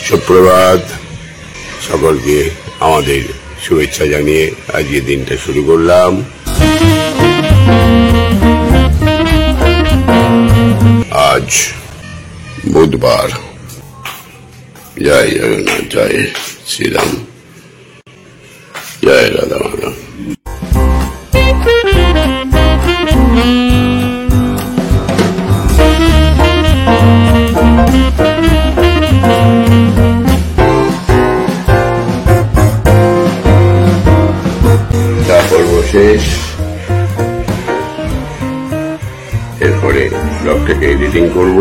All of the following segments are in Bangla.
সুপ্রভাত সকলকে আমাদের শুভেচ্ছা জানিয়ে আজকে দিনটা শুরু করলাম। আজ বুধবার। জয় জগন্নাথ, জয় শ্রীরাম, জয় রাধা মাধব। পর্ব শেষ, এরপরে ব্লগটাকে এডিটিং করব।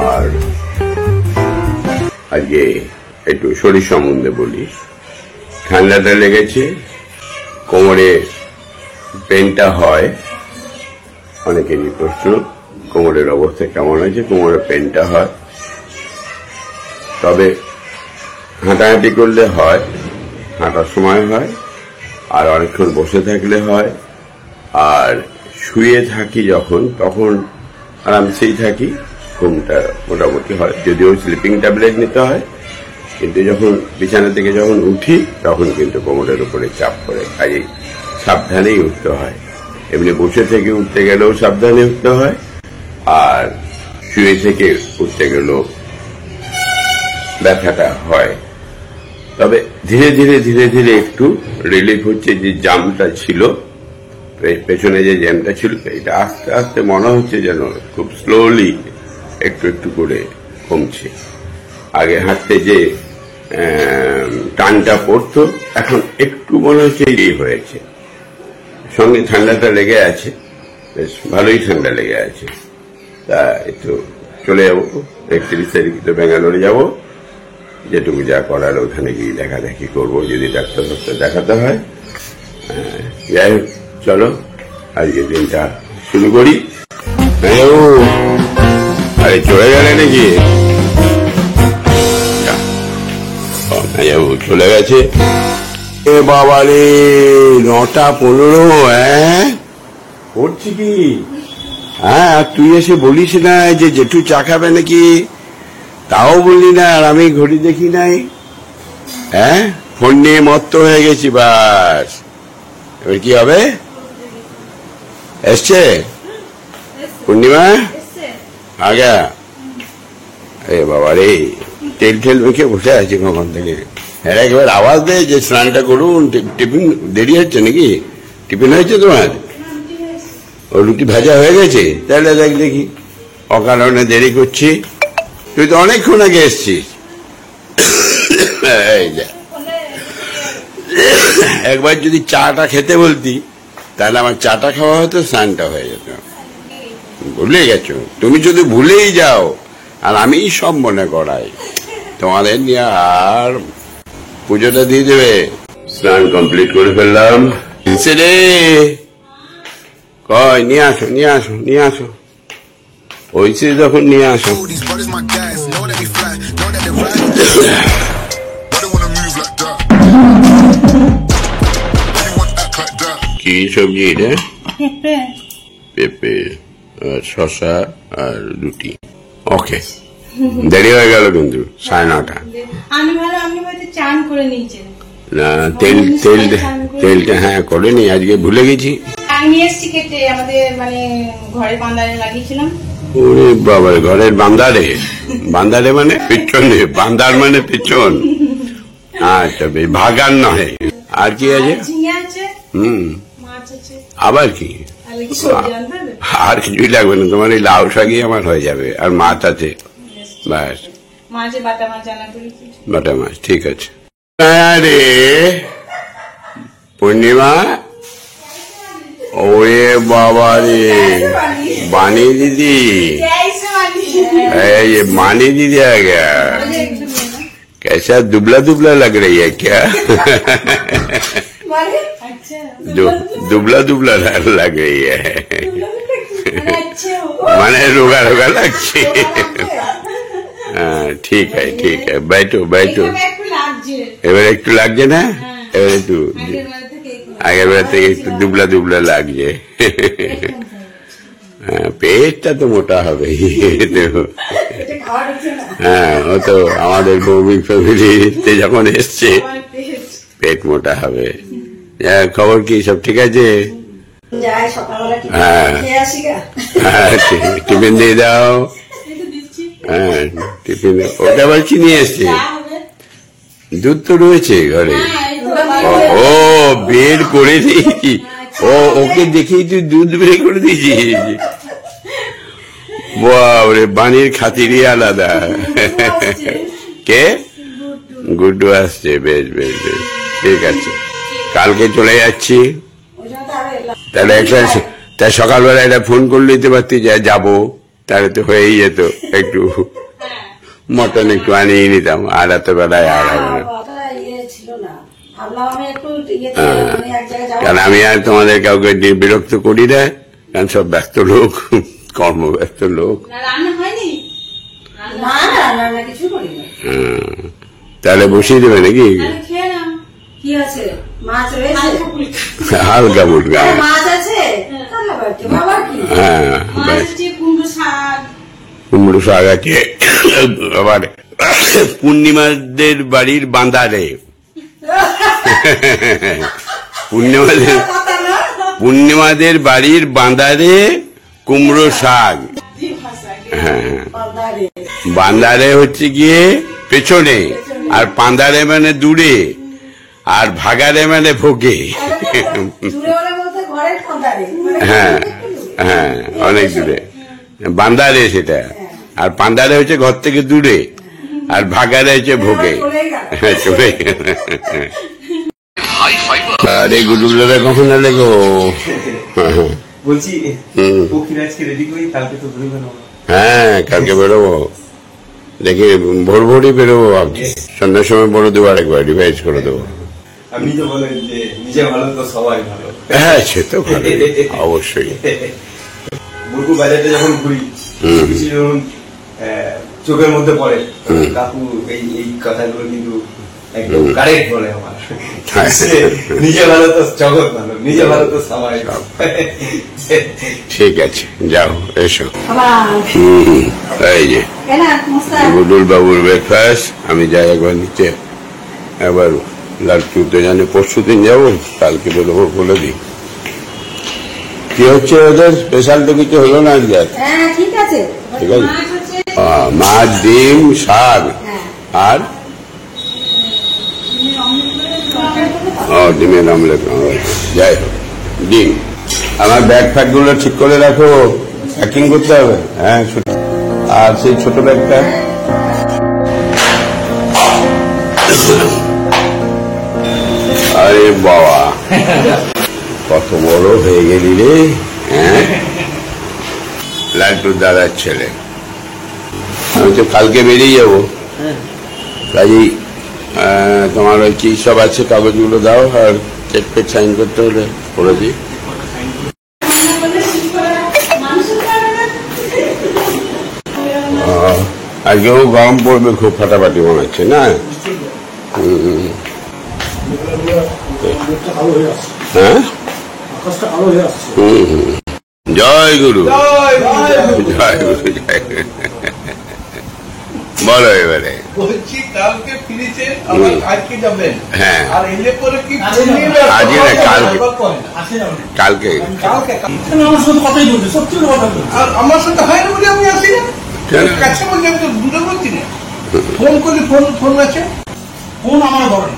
আর আজকে একটু শরীর সম্বন্ধে বলি। ঠান্ডাটা লেগেছে, কোমরে পেনটা হয়, অনেকেরই প্রশ্ন কোমরের অবস্থা কেমন হয়েছে। কোমরে পেনটা হয়, তবে হাঁটাহাঁটি করলে হয়, হাঁটার সময় হয়, আর অনেকক্ষণ বসে থাকলে হয়, আর শুয়ে থাকি যখন তখন আরামসেই থাকি, ঘুমটা মোটামুটি হয়। যদিও স্লিপিং ট্যাবলেট নিতে হয়, কিন্তু যখন বিছানা থেকে যখন উঠি তখন কিন্তু কোমরের উপরে চাপ পড়ে, কাজেই সাবধানেই উঠতে হয়। এমনি বসে থেকে উঠতে গেলেও সাবধানে উঠতে হয়, আর শুয়ে থেকে উঠতে গেলেও ব্যথাটা হয়। তবে ধীরে ধীরে ধীরে ধীরে একটু রিলিফ হচ্ছে। যে জামটা ছিল পেছনে, যে জ্যামটা ছিল, এটা আস্তে আস্তে মনে হচ্ছে যেন খুব স্লোলি একটু একটু করে কমছে। আগে হাঁটতে যে টানটা পড়তো, এখন একটু মনে হচ্ছে এই হয়েছে। সঙ্গে ঠান্ডাটা লেগে আছে, বেশ ভালোই ঠান্ডা লেগে আছে। তা একটু চলে যাবো 31 তারিখ তো ব্যাঙ্গালোরে যাবো, যেটুকু যা করার ওখানে গিয়ে দেখাদেখি করবো, যদি ডাক্তার দেখাতে হয়। যাই হোক, চলো আজকে দিনটা শুরু করি। আরে চলে গেলে নাকি? চলে গেছে। এ বাবা রে, 9:15। করছি কি? হ্যাঁ, তুই এসে বলিস না যে জেঠু চা খাবে নাকি, তাও বললি না। আর আমি ঘড়ি দেখি নাই। হ্যাঁ, ফোন নিয়ে মত্ত হয়ে গেছি। বাস, এবার কি হবে? এসছে পূর্ণিমা? আগা এ বাবা রে, তেল ঠেল মেখে বসে আছি কখন থেকে। হ্যাঁ, একবার আওয়াজ দেয় যে স্নানটা করুন। টিফিন দেরি হচ্ছে নাকি? টিফিন হয়েছে তোমার? ও রুটি ভাজা হয়ে গেছে? তাহলে দেখ দেখি, অকারণে দেরি করছি। তুই তো অনেকক্ষণ আগে এসছিস। একবার যদি চাটা খেতে বলতি, তাহলে আমার চাটা খাওয়া হতো, স্নানটা হয়ে যেত। ভুলে গেছো তুমি, যদি ভুলেই যাও আর আমি সব মনে করাই তোমাদের নিয়ে। আর পুজোটা দিয়ে দেবে। স্নান কমপ্লিট করে ফেললাম। রে কয়, নিয়ে আসো নিয়ে আসো নিয়ে আসো, ওইসে যখন নিয়ে আসো। কি সবজি এটা? পেঁপে আর শসা আর রুটি। ওকে, দেরি হয়ে গেল কিন্তু 9:30। না, তেলটা হ্যাঁ করেনি, আজকে ভুলে গেছি। ওরে বাবা, ঘরের বান্দারে? বান্দারে মানে পিছনে, বান্দার মানে পিছন। আচ্ছা, বেশ, ভাগান নয়। আর কি আছে? আবার কি? আর কিছুই লাগবে না তোমার, এই লাউ শাকই আমার হয়ে যাবে, আর মাছ আছে, ব্যাস। বাটা মাছ, ঠিক আছে। আরে পূর্ণিমা, ওরে বাবা রে, বাनी दीदी, ये मानी दीदी आ गया। कैसा दुबला दुबला लग रही है क्या? दुबला दुबला लग रही है, माने रोगा रोगा लगছে। ঠিক আছে ঠিক আছে, बैठो बैठो। এবার একটু লাগছে না? এবার একটু আগের বেলা থেকে একটু দুবলা দুবলা লাগছে। পেটটা তো মোটা হবে। হ্যাঁ, ও তো আমাদের ভৌমিক ফ্যামিলিতে যখন এসছে পেট মোটা হবে। খবর কি, সব ঠিক আছে? হ্যাঁ, টিফিন দিয়ে দাও। হ্যাঁ, টিফিন ওটা আবার কি নিয়ে এসছে? দুধ তো রয়েছে ঘরে। ও বের করে দিয়েছি, ও ওকে দেখেই তুই দুধ বের করে দিয়েছিস। বাবরে, বাণীর খাতিরই আলাদা। কে? গুড্ডু আসছে, বেশ বেশ বেশ, ঠিক আছে। কালকে চলে যাচ্ছি, তাহলে একটা সকালবেলা একটা ফোন করে নিতে পারতি যে যাবো, তাহলে তো হয়েই যেত। একটু মটন একটু আনিয়ে নিতাম, আর এত বেলায় আর কারণ আমি আর তোমাদের কাউকে বিরক্ত করি না, কারণ সব ব্যস্ত লোক, কর্মব্যস্ত লোক। তাহলে বসিয়ে দেবে নাকি? হালকা ফুলকা। হ্যাঁ, কুমড়ো শাক আছে। আবার পূর্ণিমাদের বাড়ির বাঁধারে, পূর্ণিমাদের বাড়ির বাঁধারে কুমড়ো শাক। হ্যাঁ, বাঁধারে হচ্ছে গিয়ে পেছনে, আর পাঁদারে মানে দূরে, আর ভাগারে মানে ভোগে। হ্যাঁ হ্যাঁ, অনেক দূরে বান্দারে সেটা, আর পান্দারে হচ্ছে ঘর থেকে দূরে, আর ভাগারে হচ্ছে ভোগে। হ্যাঁ, চলে। আরে গুডুগুলো কখন এলে গো? হ্যাঁ, কালকে বেরোবো, দেখি ভোর ভোরই বেরোবো ভাবছি। সন্ধ্যার সময় বলে দেবো, আরেকবার রিভাইজ করে দেবো। আপনি তো বলেন যে নিজে ভালো তো সবাই ভালো। হ্যাঁ, সে তো ভালো, অবশ্যই। বুলকু বাজারটা যখন ঘুরি, কিছু যখন চোখের মধ্যে পড়ে, কাকু এই কথাগুলো কিন্তু একদম কারেক্ট বলে আমার। নিজে ভালো তো জগৎ ভালো, নিজে ভালো তো সবাই। ঠিক আছে, যাও, এসো। এই যে গুডুল বাবুর ব্রেকফাস্ট। আমি যাই একবার নিচে, একবার লালচু তো জানে পরশু দিন যাবো, কালকে বেরোবো, বলে দিই। কি হচ্ছে ওদের স্পেশাল তো কিছু হলো না আজকে? ঠিক আছে, ঠিক আছে। মাছ, ডিম, শাক, আর ডিমের অমলেট। যাই হোক, ডিম। আমার ব্যাগ ফ্যাগ গুলো ঠিক করে রাখো, প্যাকিং করতে হবে। হ্যাঁ, আর সেই ছোট ব্যাগটা আরে বাবা, কত বড় হয়ে গেলি রে। হ্যাঁ, লালটুর দাদার ছেলে। আমি তো কালকে বেরিয়ে যাবো, কাজেই তোমার ওই কি সব আছে কাগজগুলো দাও, আর চেক ফেক সাইন করতে হলে করে দিই। আজকেও গরম পড়বে, খুব ফাটাফাটি মনে হচ্ছে না? হ্যাঁ, জয় গুরু, জয় গুরু, জয় গুরু। বলো এবারে। বলছি কালকে ফিরেছেন, আবার আজকে যাবেন? হ্যাঁ, আর এলে পরে কি আজকে না, কালকে। কালকে আমার সাথে কথাই বলছে, সত্যি কথা বলছে। আর আমার সাথে হয় না বলে আমি আসি না, কাছে বলছি, আমি তো দূরে বলছি না। ফোন করি, ফোন আছে, ফোন আমার ধরে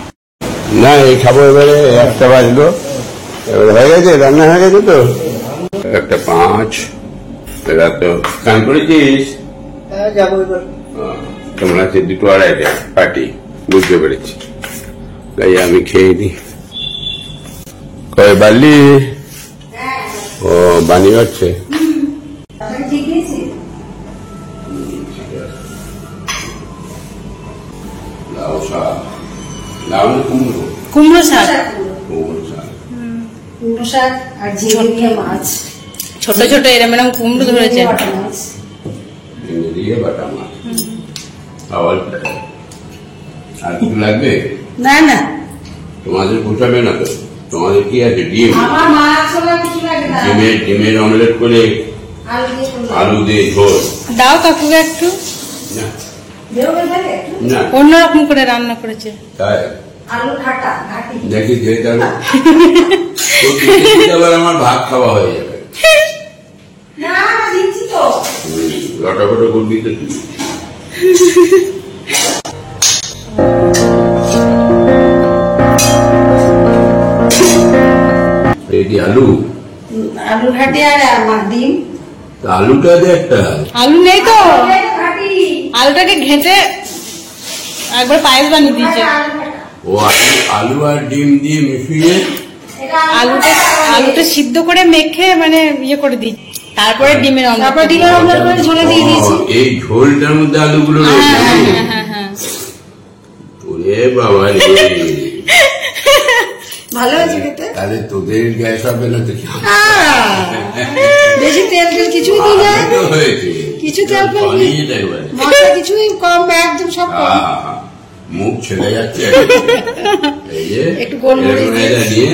না। এই খাবো এবারে, 1টা বাজলো, এবারে হয়ে গেছে, রান্না হয়ে গেছে তো। 1:05, এরা তো স্নান করেছিস? যাবো এবার। তোমরা আছে 2-2:30 পার্টি, বুঝতে পেরেছি। তাই আমি খেয়ে নি। কয় বালি? ও, বানি হচ্ছে। কুমড়ো শাক, কুমড়ো শাক আর ঝিঙে দিয়ে মাছ, ছোট ছোট এরকম এরকম কুমড়ো ধরেছে। বাটা মাছ। আর কিছু লাগবে না? না, তোমাদের পোষাবে না তো? তোমাদের কি আছে? ডিম, আমার মাছ হলে কিছু লাগে না। ডিমের অমলেট করে আলু দিয়ে ঝোল দাও কাকুকে একটু। না বেরোবে থাকে না অন্যরকম করে রান্না করেছে। তাই আলু ঘাটা ঘাটি দেখি যে তাহলে আবার আমার ভাত খাওয়া হয়ে যাবে। না দিচ্ছি তো লটাফটা করবি তো তুই। এটি আলু আলু ঘাটি আর ডিম আলুটা দে একটা আলু নেই তো, ঘাটি আলুটাকে ঘেঁটে একবার পায়েস বানিয়ে দিয়েছে। ও আলু আর ডিম দিয়ে মিশিয়ে আলুটা সিদ্ধ করে মেখে মানে ইয়ে করে দিয়েছে, তারপরে ডিমের অমলেট, তারপর ডিমের অমলেট করে ঝোলে দিয়ে দিয়েছি। এই ঝোলটার মধ্যে আলুগুলো রয়েছে। হ্যাঁ ওরে বাবা রে, ভালো হয়েছে খেতে। তাহলে তোদের গ্যাস হবে না তো? বেশি তেল কিছুই দিই না, হয়েছে কিছু তেল বানিয়ে দেয় এবারে। মশলা কিছুই কম, একদম সব কম। মুখ ছেড়ে যাচ্ছে। এই যে একটু গোলমরিচ দিয়ে। এরকম নিয়ে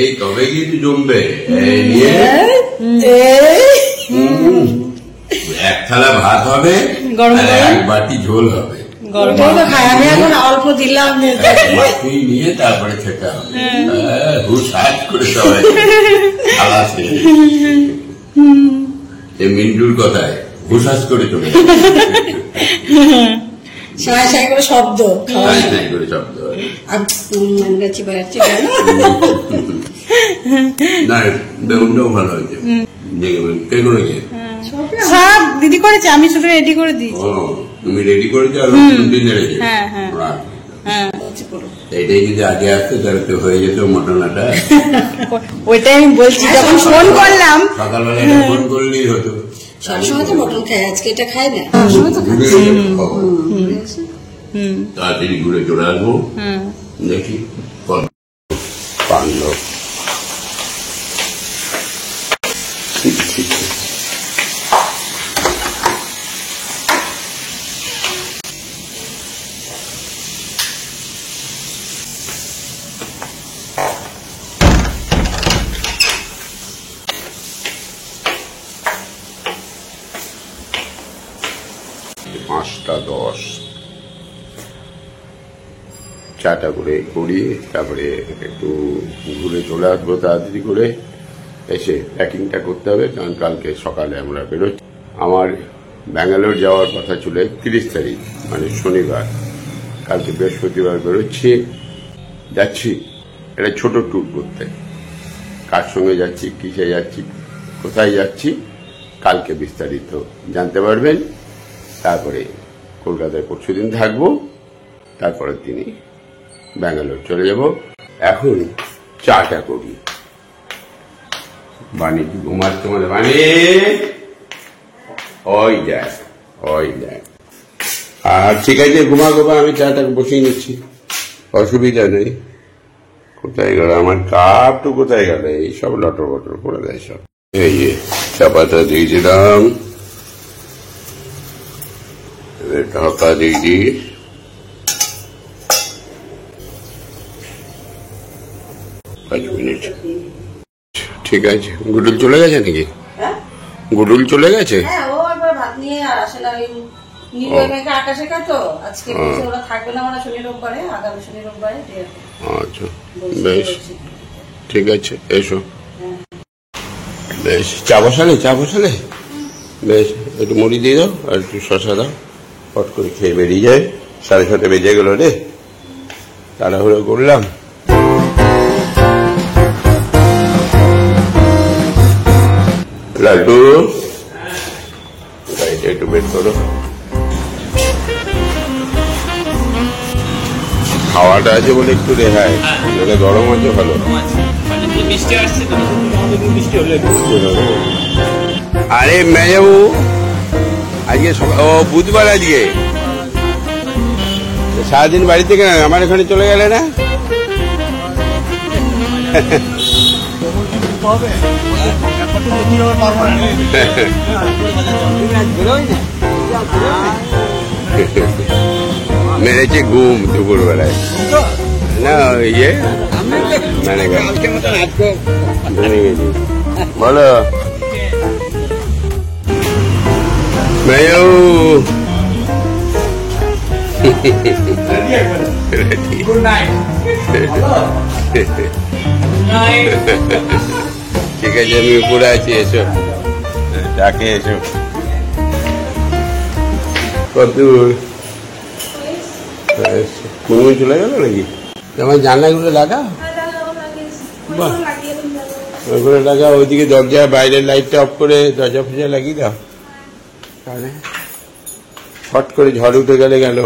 এই তবে কিন্তু জমবে। এই নিয়ে এক থালা ভাত হবে, গরম আর গরম। এক বাটি ঝোল হবে। ওটাই তো খাই, আমি এখন অল্প দিলাম। মাখিয়ে নিয়ে তারপরে খেতে হবে। হুশ হাট করে সবাই খালা ছেড়ে। এই মিন্টুর কথায় হুশাস করে চলে সাঁই সাঁই করে শব্দ করে শব্দ হয়। আর চিপা যাচ্ছে না বেগুনটাও ভালো হয়েছে। কে করেছে? সব দিদি করেছে, আমি শুধু রেডি করে দিই। ও তুমি রেডি করেছো আর দিন রেখেছো? হ্যাঁ হ্যাঁ হ্যাঁ, এইটাই যদি আগে আসতো তাহলে তো হয়ে যেত মটনাটা। ওইটাই আমি বলছি, যখন ফোন করলাম সকালবেলা ফোন করলেই হতো। সবসময় তো মটন খাই, আজকে এটা খাই না। তাড়াতাড়ি ঘুরে চলে আসবো। দেখি পারল। পাঁচটা 10 চাটা করে করি, তারপরে একটু ঘুরে চলে আসবো তাড়াতাড়ি করে। এসে প্যাকিংটা করতে হবে, কারণ কালকে সকালে আমরা বেরোচ্ছি। আমার ব্যাঙ্গালোর যাওয়ার কথা ছিল 31 তারিখ, মানে শনিবার। কালকে বৃহস্পতিবার বেরোচ্ছি, যাচ্ছি একটা ছোট ট্যুর করতে। কার সঙ্গে যাচ্ছি, কিসে যাচ্ছি, কোথায় যাচ্ছি, কালকে বিস্তারিত জানতে পারবেন। তারপরে কলকাতায় পরশুদিন থাকবো, তারপরের দিনই ব্যাঙ্গালোর চলে যাব। এখন চাটা করি। বাণী ঘুমাচ্ছে মানে বাণী, ওই দেখ। আর ঠিক আছে, ঘুমা, আমি চাটা বসিয়ে নিচ্ছি, অসুবিধা নেই। কোথায় গেল আমার কাপটু, কোথায় গেল? এই সব লটর বটর করে দেয় সব। এই যে চাপাটা দিয়েছিলাম, ঢাকা দিয়ে 5 মিনিট। ঠিক আছে। গুডুল চলে গেছে নাকি? গুডুল চলে গেছে? হ্যাঁ, ও একবার ভাত নিয়ে আর আসে না। নিউ মেঘে আকাশে খায় তো, আজকে ওরা থাকবে না, ওরা শনি রোববারে, আগামী শনি রোববারে। আচ্ছা বেশ, ঠিক আছে, এসো। বেশ, চা বসালে? বেশ, একটু মুড়ি দিয়ে দাও আর একটু শশা দাও, পট করে খেয়ে বেরিয়ে যায়। 7:30 বেজে গেল রে, তাড়াহুড়ো করলাম। লাড্ডু, গাড়িটা একটু বের করো। হাওয়াটা আছে বলে একটু রেহাই, নাহলে গরম আছে ভালো। আরে মেজাবু, আজকে বুধবার, আজকে সারাদিন বাড়ি থেকে না আমার এখানে চলে গেলে না? মেরেছে ঘুম দুপুর বেলায় না, ইয়ে মানে ঘুমিয়ে গেছি। বলো মেয়ো গুড নাইট ঠিক আছে আমি উপরে আছি এসো ডাকে এসো কতদূর মুনমুন চলে গেল নাকি আমার জানলাগুলো লাগা বাহ ওইগুলো লাগা ওইদিকে দরজা বাইরের লাইটটা অফ করে দরজা ফজা লাগিয়ে দাও তাহলে ফট করে ঝড় উঠে গেল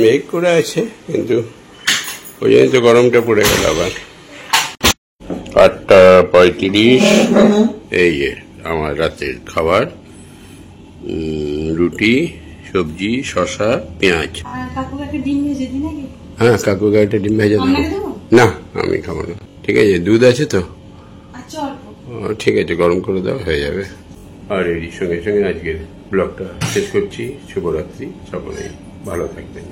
মেঘ করে আছে কিন্তু ওই জন্য তো গরমটা পড়ে গেল আবার 8:35 এই আমার রাতের খাবার রুটি সবজি শসা পেঁয়াজ হ্যাঁ কাকুকে একটা ডিম ভেজে দেবো না আমি খাবো না ঠিক আছে দুধ আছে তো ঠিক আছে গরম করে দাও হয়ে যাবে আর এরই সঙ্গে সঙ্গে আজকের ব্লগটা শেষ করছি শুভরাত্রি সকলেই ভালো থাকবেন